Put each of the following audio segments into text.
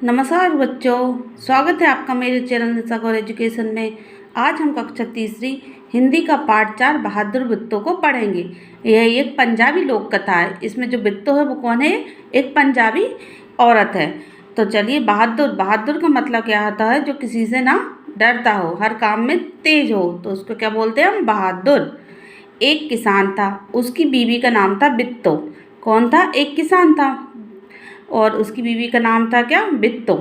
नमस्कार बच्चों, स्वागत है आपका मेरे चैनल निशा एजुकेशन में। आज हम कक्षा तीसरी हिंदी का पाठ 4 बहादुर बित्तो को पढ़ेंगे। यह एक पंजाबी लोक कथा है। इसमें जो बित्तो है वो कौन है? एक पंजाबी औरत है। तो चलिए, बहादुर का मतलब क्या होता है? जो किसी से ना डरता हो, हर काम में तेज हो, तो उसको क्या बोलते हैं हम? बहादुर। एक किसान था, उसकी बीवी का नाम था बित्तो। कौन था? एक किसान था और उसकी बीवी का नाम था क्या? बित्तो।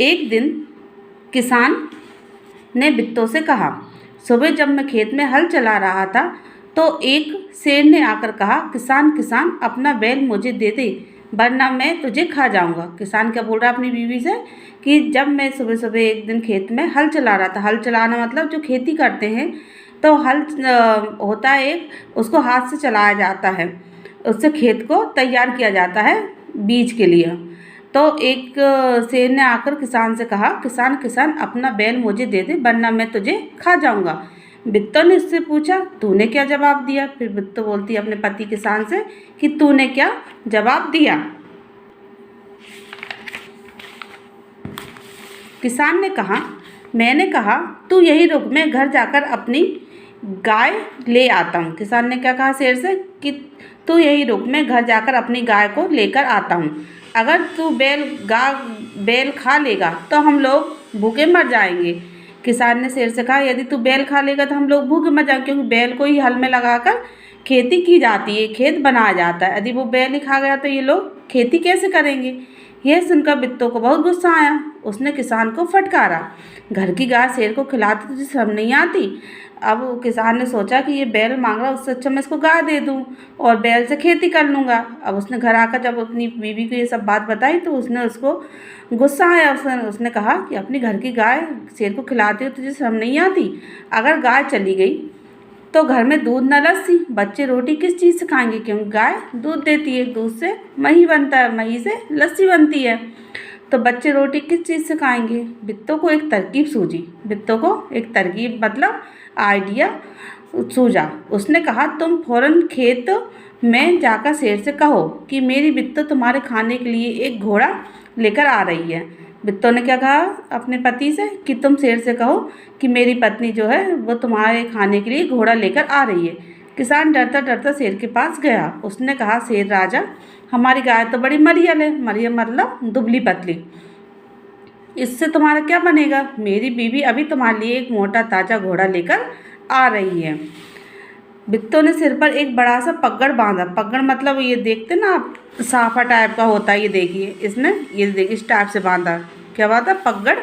एक दिन किसान ने बित्तो से कहा, सुबह जब मैं खेत में हल चला रहा था तो एक शेर ने आकर कहा, किसान किसान अपना बैल मुझे दे दे, वरना मैं तुझे खा जाऊंगा। किसान क्या बोल रहा है अपनी बीवी से कि जब मैं सुबह सुबह एक दिन खेत में हल चला रहा था, हल चलाना मतलब जो खेती करते हैं, तो हल होता है एक, उसको हाथ से चलाया जाता है, उससे खेत को तैयार किया जाता है बीज के लिए। तो एक शेर ने आकर किसान से कहा, किसान किसान अपना बैल मुझे दे दे, वरना मैं तुझे खा जाऊंगा। बित्तो ने उससे पूछा, तूने क्या जवाब दिया? फिर बित्तो बोलती है अपने पति किसान से कि तूने क्या जवाब दिया? किसान ने कहा, मैंने कहा तू यही रुक, मैं घर जाकर अपनी गाय ले आता हूँ। किसान ने क्या कहा शेर से कि तू यही रुक, मैं घर जाकर अपनी गाय को लेकर आता हूँ। अगर तू बैल खा लेगा तो हम लोग भूखे मर जाएंगे। किसान ने शेर से कहा, यदि तू बैल खा लेगा तो हम लोग भूखे मर जाएंगे, क्योंकि बैल को ही हल में लगाकर खेती की जाती है, खेत बनाया जाता है। यदि वो बैल ही खा गया तो ये लोग खेती कैसे करेंगे? यह सुनकर बित्तो को बहुत गुस्सा आया। उसने किसान को फटकारा, घर की गाय शेर को खिलाती तुझे शर्म नहीं आती? अब किसान ने सोचा कि ये बैल मांग रहा है, उससे अच्छा मैं इसको गाय दे दूँ और बैल से खेती कर लूँगा। अब उसने घर आकर जब अपनी बीवी को ये सब बात बताई तो उसने उसको गुस्सा आया। उसने कहा कि अपनी घर की गाय शेर को खिलाती हो, तुझे शर्म नहीं आती? अगर गाय चली गई तो घर में दूध न लस्सी, बच्चे रोटी किस चीज़ से खाएंगे? क्योंकि गाय दूध देती है, दूध से मही बनता है, मही से लस्सी बनती है, तो बच्चे रोटी किस चीज़ से खाएंगे? बित्तो को एक तरकीब सूझी। बित्तो को एक तरकीब मतलब आइडिया सूझा। उसने कहा, तुम फौरन खेत में जाकर शेर से कहो कि मेरी बित्तो तुम्हारे खाने के लिए एक घोड़ा लेकर आ रही है। बित्तो ने क्या कहा अपने पति से कि तुम शेर से कहो कि मेरी पत्नी जो है वो तुम्हारे खाने के लिए घोड़ा लेकर आ रही है। किसान डरता डरता शेर के पास गया। उसने कहा, शेर राजा, हमारी गाय तो बड़ी मरियल है, मरियल मतलब दुबली पतली, इससे तुम्हारा क्या बनेगा? मेरी बीवी अभी तुम्हारे लिए एक मोटा ताजा घोड़ा लेकर आ रही है। बित्तो ने सिर पर एक बड़ा सा पगड़ बांधा। पगड़ मतलब ये देखते ना आप, साफा टाइप का होता है, ये देखिए इसने, ये देखिए इस टाइप से बांधा। क्या बांधा? पगड़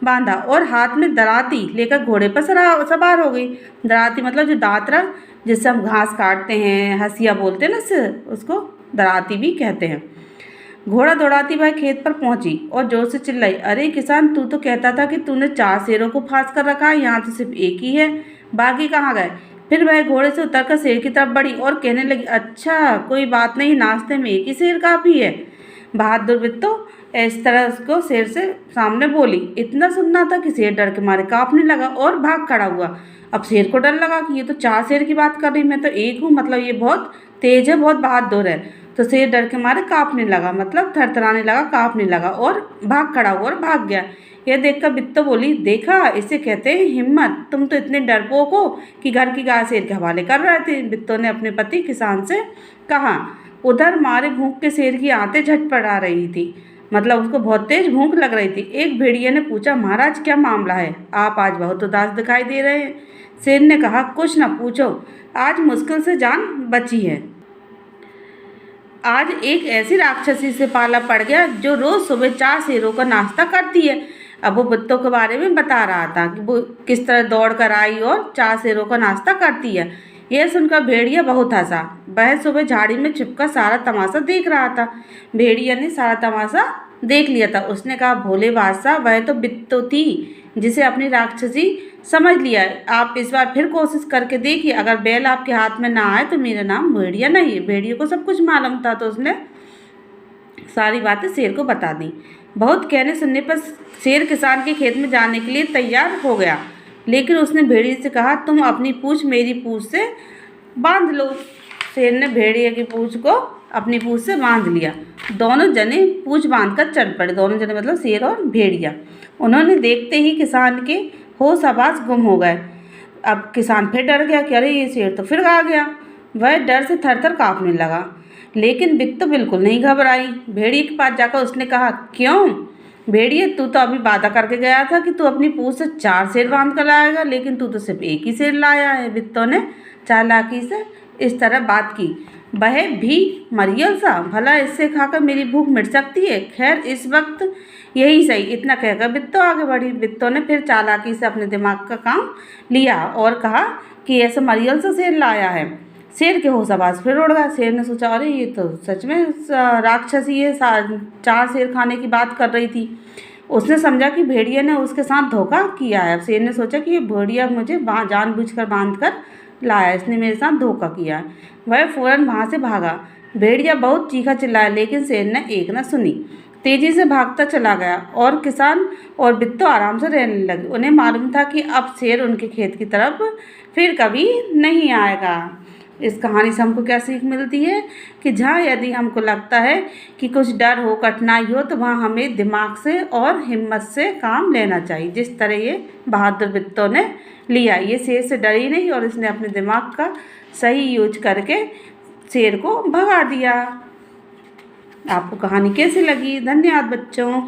बांधा। और हाथ में दराती लेकर घोड़े पर सवार हो गई। दराती मतलब जो दातरा जिससे हम घास काटते हैं, हंसिया बोलते हैं ना, उसको दराती भी कहते हैं। घोड़ा दौड़ाती वह खेत पर पहुंची और जोर से चिल्लाई, अरे किसान, तू तो कहता था कि तूने 4 शेरों को फांस कर रखा है, यहाँ तो सिर्फ एक ही है, बाकी कहाँ गए? फिर वह घोड़े से उतरकर शेर की तरफ बढ़ी और कहने लगी, अच्छा कोई बात नहीं, नाश्ते में एक ही शेर काफ़ी है। बहादुर बित्तो इस तरह उसको शेर से सामने बोली। इतना सुनना था कि शेर डर के मारे काँपने लगा और भाग खड़ा हुआ। अब शेर को डर लगा कि ये तो 4 शेर की बात कर रही, मैं तो एक हूँ, मतलब ये बहुत तेज है, बहुत बहादुर है। तो शेर डर के मारे काँपने लगा, मतलब थरथराने लगा, काँपने लगा और भाग खड़ा हुआ और भाग गया। यह देखकर बित्तो बोली, देखा, इसे कहते हैं हिम्मत, तुम तो इतने डरपोक हो कि घर की गाय शेर के हवाले कर रहे थे। बित्तो ने अपने पति किसान से कहा। उधर मारे भूख के शेर की आंतें झटपट आ रही थी, मतलब उसको बहुत तेज भूख लग रही थी। एक भेड़िए ने पूछा, महाराज क्या मामला है? आप आज बहुत उदास दिखाई दे रहे हैं। शेर ने कहा, कुछ न पूछो, आज मुश्किल से जान बची है। आज एक ऐसी राक्षसी से पाला पड़ गया जो रोज सुबह 4 शेरों का नाश्ता करती है। अब वो बित्तो के बारे में बता रहा था कि वो किस तरह दौड़ कर आई और 4 शेरों का नाश्ता करती है। यह सुनकर भेड़िया बहुत हंसा। वह सुबह झाड़ी में छिपकर सारा तमाशा देख रहा था। भेड़िया ने सारा तमाशा देख लिया था। उसने कहा, भोले बादशाह, वह तो बित्तो थी जिसे अपनी राक्षसी समझ लिया। आप इस बार फिर कोशिश करके देखिए, अगर बैल आपके हाथ में ना आए तो मेरा नाम भेड़िया नहीं है। भेड़िया को सब कुछ मालूम था, तो उसने सारी बातें शेर को बता दी। बहुत कहने सुनने पर शेर किसान के खेत में जाने के लिए तैयार हो गया, लेकिन उसने भेड़िए से कहा, तुम अपनी पूँछ मेरी पूँछ से बांध लो। शेर ने भेड़िए की पूँछ को अपनी पूंछ से बांध लिया। दोनों जने पूंछ बांध कर चल पड़े। दोनों जने मतलब शेर और भेड़िया। उन्होंने देखते ही किसान के होश हवास गुम हो गए। अब किसान फिर डर गया कि अरे ये शेर तो फिर आ गया। वह डर से थर थर काँपने लगा, लेकिन बित्तो बिल्कुल नहीं घबराई। भेड़िए के पास जाकर उसने कहा, क्यों भेड़िए, तू तो अभी वादा करके गया था कि तू अपनी पूंछ से 4 शेर बांध कर लाएगा, लेकिन तू तो सिर्फ एक ही शेर लाया है। बित्तो ने चालाकी से इस तरह बात की। वह भी मरियल सा, भला इससे खाकर मेरी भूख मिट सकती है। खैर इस वक्त यही सही। इतना कहकर बित्तो आगे बढ़ी। बित्तो ने फिर चालाकी से अपने दिमाग का काम लिया और कहा कि ऐसा मरियल सा शेर लाया है। शेर के होश हवास फिर उड़ गया। शेर ने सोचा, अरे ये तो सच में राक्षसी है, 4 शेर खाने की बात कर रही थी। उसने समझा कि भेड़िया ने उसके साथ धोखा किया है। शेर ने सोचा कि ये भेड़िया मुझे जानबूझकर बांध कर लाया, इसने मेरे साथ धोखा किया है। वह फौरन वहाँ से भागा। भेड़िया बहुत चीखा चिल्लाया, लेकिन शेर ने एक न सुनी। तेजी से भागता चला गया और किसान और बित्तो आराम से रहने लगे। उन्हें मालूम था कि अब शेर उनके खेत की तरफ फिर कभी नहीं आएगा। इस कहानी से हमको क्या सीख मिलती है कि जहाँ यदि हमको लगता है कि कुछ डर हो, कठिनाई हो, तो वहाँ हमें दिमाग से और हिम्मत से काम लेना चाहिए। जिस तरह ये बहादुर बित्तो ने लिया, ये शेर से डरी नहीं और इसने अपने दिमाग का सही यूज करके शेर को भगा दिया। आपको कहानी कैसी लगी? धन्यवाद बच्चों।